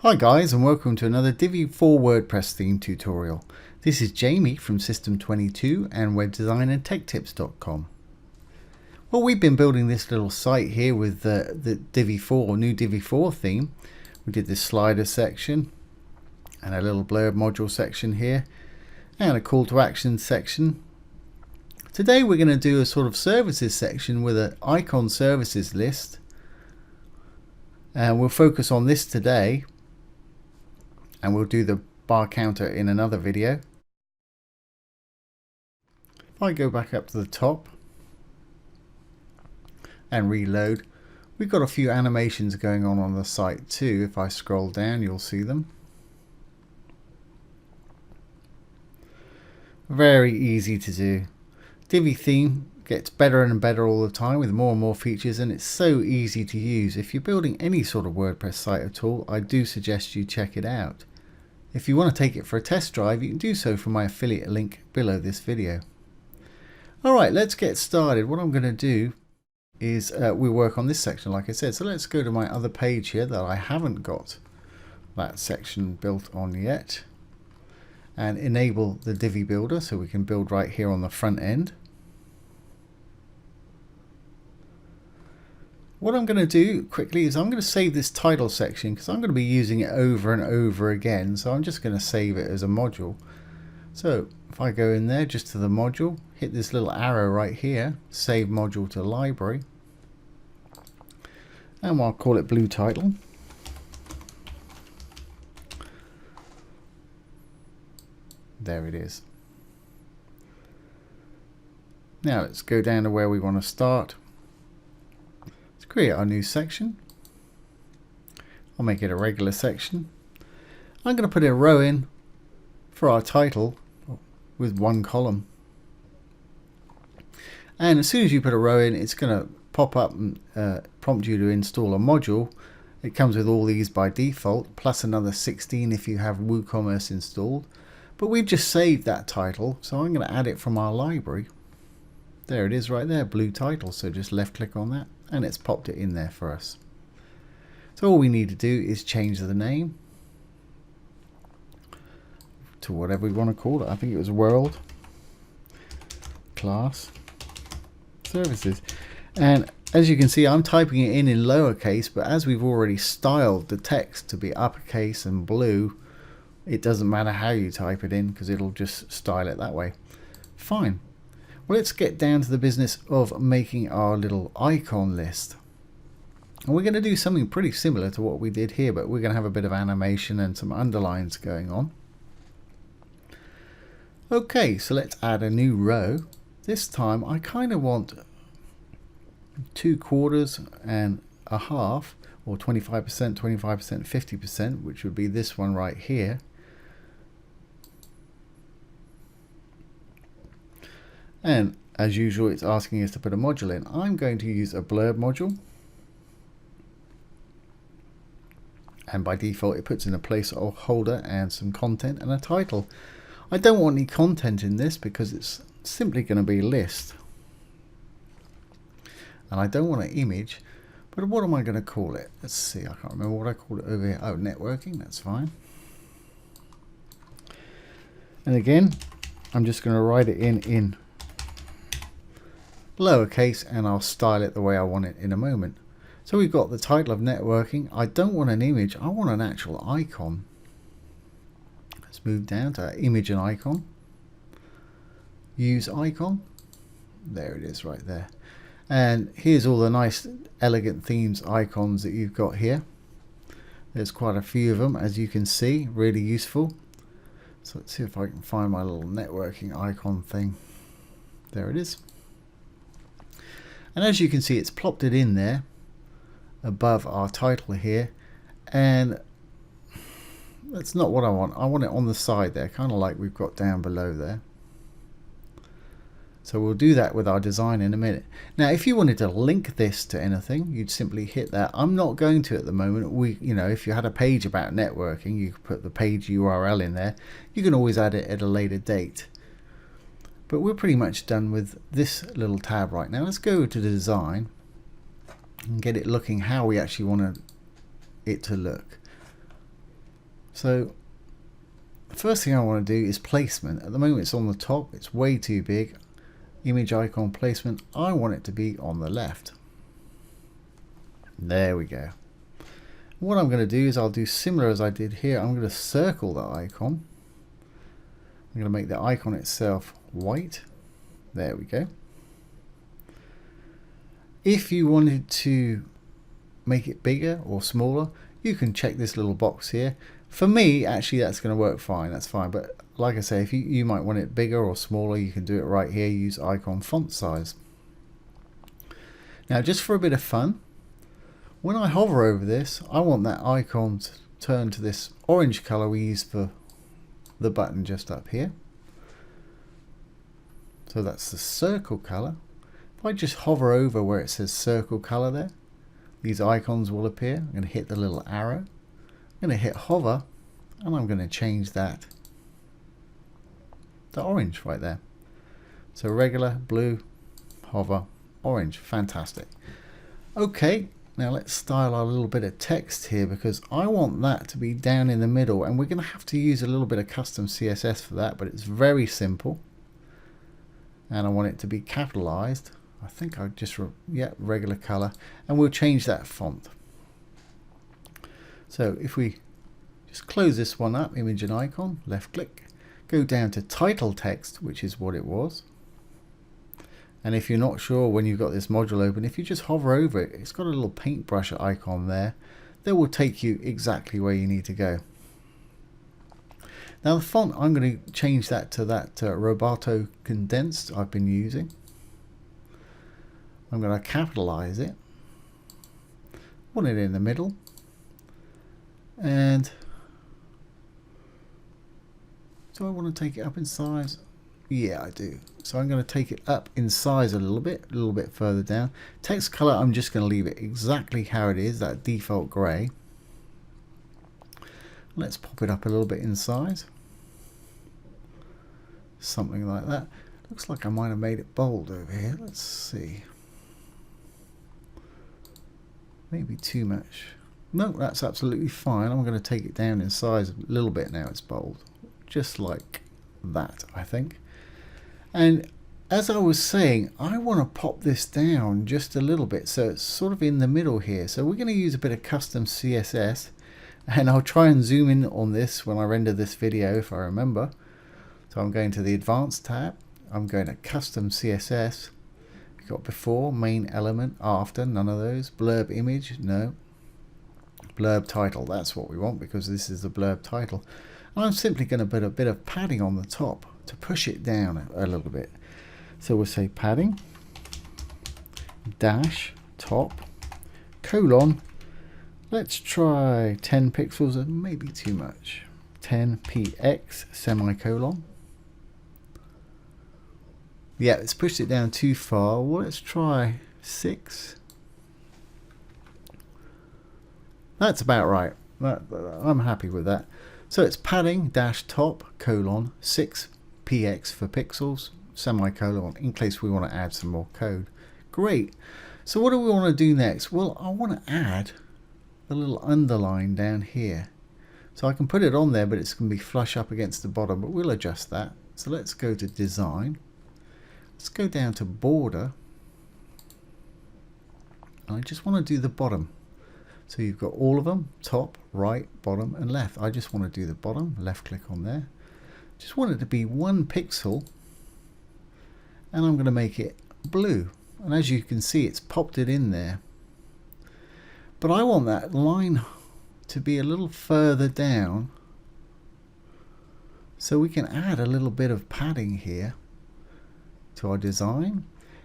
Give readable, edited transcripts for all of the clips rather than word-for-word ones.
Hi guys, and welcome to another Divi for WordPress theme tutorial. This is Jamie from System22 and webdesignandtechtips.com. Well, we've been building this little site here with the Divi 4, new Divi 4 theme. We did this slider section and a little blurb module section here and a call to action section. Today we're going to do a sort of services section with an icon services list, and we'll focus on this today. And we'll do the bar counter in another video. If I go back up to the top and reload, we've got a few animations going on the site too. If I scroll down, you'll see them. Very easy to do. Divi theme gets better and better all the time with more and more features, and it's so easy to use. If you're building any sort of WordPress site at all, I do suggest you check it out. If you want to take it for a test drive, you can do so from my affiliate link below this video. Alright, let's get started. What I'm going to do is we work on this section like I said. So let's go to my other page here that I haven't got that section built on yet, and enable the Divi builder so we can build right here on the front end. What I'm going to do quickly is I'm going to save this title section because I'm going to be using it over and over again. So I'm just going to save it as a module. So if I go in there just to the module, hit this little arrow right here, save module to library, and I'll call it blue title. There it is. Now let's go down to where we want to start. Create our new section. I'll make it a regular section. I'm going to put a row in for our title with one column. And as soon as you put a row in, it's going to pop up and prompt you to install a module. It comes with all these by default, plus another 16 if you have WooCommerce installed. But we've just saved that title, so I'm going to add it from our library. There it is right there, blue title. So just left click on that and it's popped it in there for us. So all we need to do is change the name to whatever we want to call it. I think it was World Class Services. And as you can see, I'm typing it in lowercase, but as we've already styled the text to be uppercase and blue, it doesn't matter how you type it in because it'll just style it that way. Fine. Well, let's get down to the business of making our little icon list. And we're going to do something pretty similar to what we did here, but we're going to have a bit of animation and some underlines going on. Okay, so let's add a new row. This time I kind of want 2/4 and a half, or 25%, 25%, 50%, which would be this one right here. And as usual, it's asking us to put a module in. I'm going to use a blurb module. And by default, it puts in a placeholder and some content and a title. I don't want any content in this because it's simply going to be a list. And I don't want an image, but what am I going to call it? Let's see, I can't remember what I called it over here. Oh, networking, that's fine. And again, I'm just going to write it in lowercase, and I'll style it the way I want it in a moment. So we've got the title of networking. I don't want an image, I want an actual icon. Let's move down to image and icon. Use icon. There it is right there. And here's all the nice elegant themes icons that you've got here. There's quite a few of them, as you can see, really useful. So let's see if I can find my little networking icon thing. There it is. And as you can see, it's plopped it in there above our title here, and that's not what I want. I want it on the side there, kind of like we've got down below there. So we'll do that with our design in a minute. Now, if you wanted to link this to anything, you'd simply hit that. I'm not going to at the moment. If you had a page about networking, you could put the page URL in there. You can always add it at a later date. But we're pretty much done with this little tab right now. Let's go to design and get it looking how we actually want it to look. So the first thing I want to do is placement. At the moment it's on the top, it's way too big. Image icon placement, I want it to be on the left. There we go. What I'm going to do is I'll do similar as I did here. I'm going to circle the icon. I'm going to make the icon itself white. There we go. If you wanted to make it bigger or smaller, you can check this little box here. For me, actually, that's going to work fine. That's fine. But like I say, if you might want it bigger or smaller, you can do it right here. Use icon font size. Now, just for a bit of fun, when I hover over this, I want that icon to turn to this orange color we use for the button just up here. So that's the circle color. If I just hover over where it says circle color there, these icons will appear. I'm going to hit the little arrow. I'm going to hit hover, and I'm going to change that to orange right there. So regular, blue, hover, orange. Fantastic. Okay, now let's style our little bit of text here, because I want that to be down in the middle, and we're going to have to use a little bit of custom CSS for that, but it's very simple. And I want it to be capitalized. I think I just, regular color, and we'll change that font. So if we just close this one up, image and icon, left click, go down to title text, which is what it was. And if you're not sure when you've got this module open, if you just hover over it, it's got a little paintbrush icon there that will take you exactly where you need to go. Now the font, I'm going to change that to that Roboto condensed I've been using. I'm going to capitalize it, want it in the middle, and do I want to take it up in size? Yeah, I do. So I'm going to take it up in size a little bit further down. Text color, I'm just going to leave it exactly how it is, that default gray. Let's pop it up a little bit in size. Something like that. Looks like I might have made it bold over here. Let's see. Maybe too much. No, that's absolutely fine. I'm going to take it down in size a little bit now. It's bold. Just like that, I think. And as I was saying, I want to pop this down just a little bit, so it's sort of in the middle here. So we're going to use a bit of custom CSS, and I'll try and zoom in on this when I render this video if I remember. So I'm going to the Advanced tab. I'm going to Custom CSS. We've got before, main element, after, none of those. Blurb image, no. Blurb title, that's what we want because this is the blurb title. And I'm simply going to put a bit of padding on the top to push it down a little bit. So we'll say padding, dash, top, colon. Let's try 10 pixels, maybe too much. 10 px, semicolon. Yeah, it's pushed it down too far. Well, let's try 6. That's about right. I'm happy with that. So it's padding dash top colon 6 px for pixels semicolon in case we want to add some more code. Great. So what do we want to do next? Well, I want to add a little underline down here. So I can put it on there, but it's going to be flush up against the bottom, but we'll adjust that. So let's go to design. Let's go down to border. And I just want to do the bottom. So you've got all of them, top, right, bottom, and left. I just want to do the bottom, left click on there. Just want it to be 1 pixel. And I'm going to make it blue. And as you can see, it's popped it in there. But I want that line to be a little further down. So we can add a little bit of padding here to our design.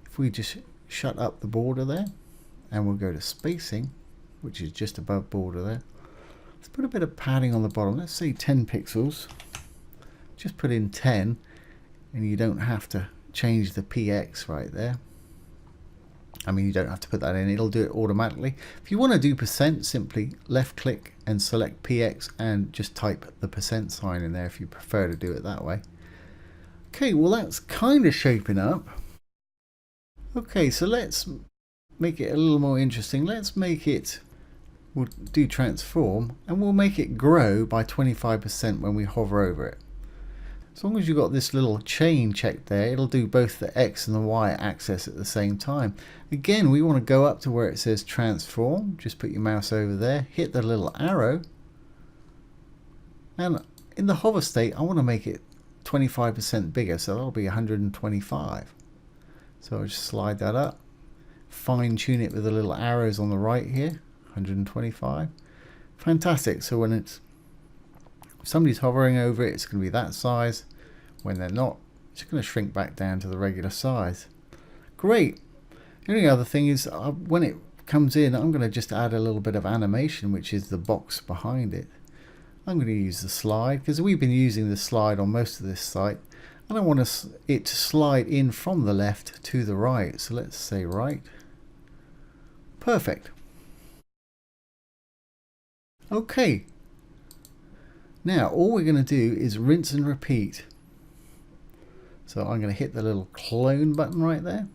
If we just shut up the border there, and we'll go to spacing, which is just above border there. Let's put a bit of padding on the bottom. Let's say 10 pixels. Just put in 10, and you don't have to change the px right there. I mean, you don't have to put that in, it'll do it automatically. If you want to do percent, simply left click and select px and just type the percent sign in there if you prefer to do it that way. Okay, well that's kind of shaping up. Okay, so let's make it a little more interesting. Let's make it we'll do transform, and we'll make it grow by 25% when we hover over it. As long as you've got this little chain checked there, it'll do both the X and the Y axis at the same time. Again, we want to go up to where it says transform. Just put your mouse over there, hit the little arrow, and in the hover state I want to make it 25% bigger, so that'll be 125. So I'll just slide that up, fine tune it with the little arrows on the right here, 125. Fantastic. So when if somebody's hovering over it, it's going to be that size. When they're not, it's going to shrink back down to the regular size. Great. The only other thing is when it comes in, I'm going to just add a little bit of animation, which is the box behind it. I'm going to use the slide because we've been using the slide on most of this site, and I want it to slide in from the left to the right. So let's say right. Perfect. Okay. Now all we're going to do is rinse and repeat. So I'm going to hit the little clone button right there.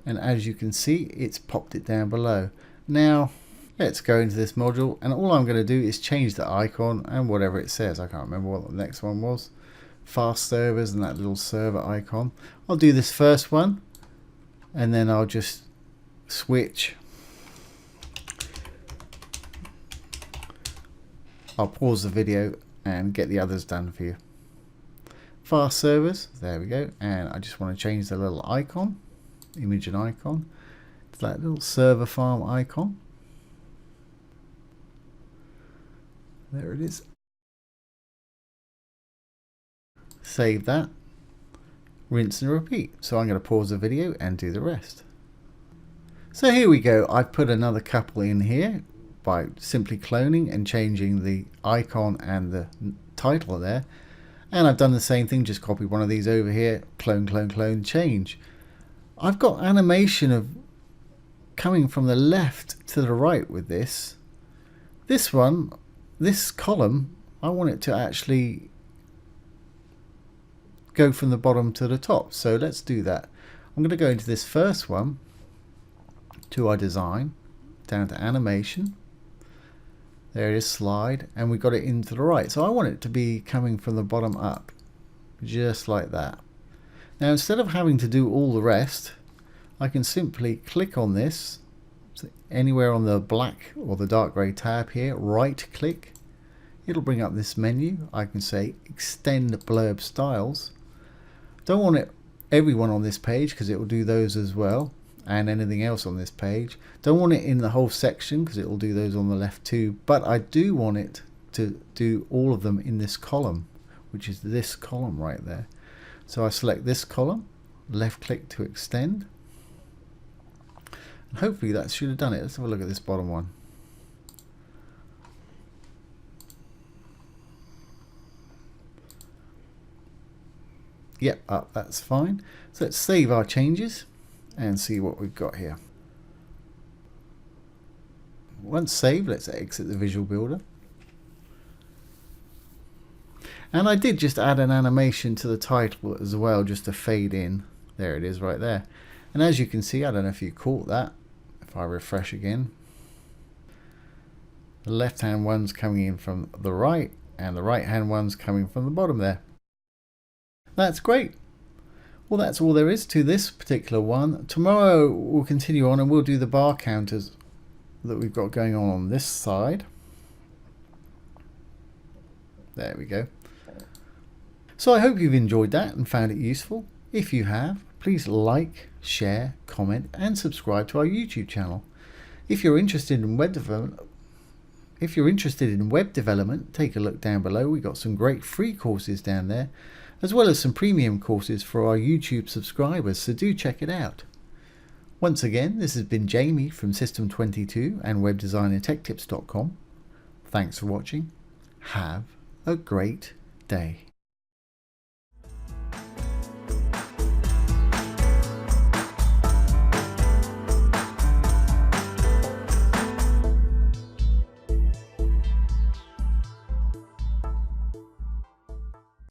And as you can see, it's popped it down below. Now let's go into this module, and all I'm going to do is change the icon and whatever it says. I can't remember what the next one was. Fast servers and that little server icon. I'll do this first one, and then I'll just switch. I'll pause the video and get the others done for you. Fast servers, there we go, and I just want to change the little icon, image and icon, to that little server farm icon. There it is. Save that, rinse and repeat. So I'm going to pause the video and do the rest. So here we go. I've put another couple in here by simply cloning and changing the icon and the title there. And I've done the same thing, just copied one of these over here, clone, clone, clone, change. I've got animation of coming from the left to the right with this. This one, this column, I want it to actually go from the bottom to the top. So let's do that. I'm going to go into this first one, to our design, down to animation. There it is, slide, and we got it into the right. So I want it to be coming from the bottom up, just like that. Now instead of having to do all the rest, I can simply click on this, so anywhere on the black or the dark grey tab here, right click. It'll bring up this menu. I can say extend blurb styles. Don't want it everyone on this page because it will do those as well, and anything else on this page. Don't want it in the whole section because it will do those on the left too, but I do want it to do all of them in this column, which is this column right there. So I select this column, left click to extend, and hopefully that should have done it. Let's have a look at this bottom one. Yep, that's fine. So let's save our changes and see what we've got here. Once saved, let's exit the Visual Builder. And I did just add an animation to the title as well, just to fade in. There it is right there. And as you can see, I don't know if you caught that, if I refresh again, the left hand one's coming in from the right and the right hand one's coming from the bottom there. That's great. Well, that's all there is to this particular one. Tomorrow we'll continue on and we'll do the bar counters that we've got going on this side. There we go. So I hope you've enjoyed that and found it useful. If you have, please like, share, comment and subscribe to our YouTube channel. If you're interested in web development, take a look down below. We've got some great free courses down there, as well as some premium courses for our YouTube subscribers, so do check it out. Once again, this has been Jamie from System 22 and webdesignandtechtips.com. Thanks for watching. Have a great day.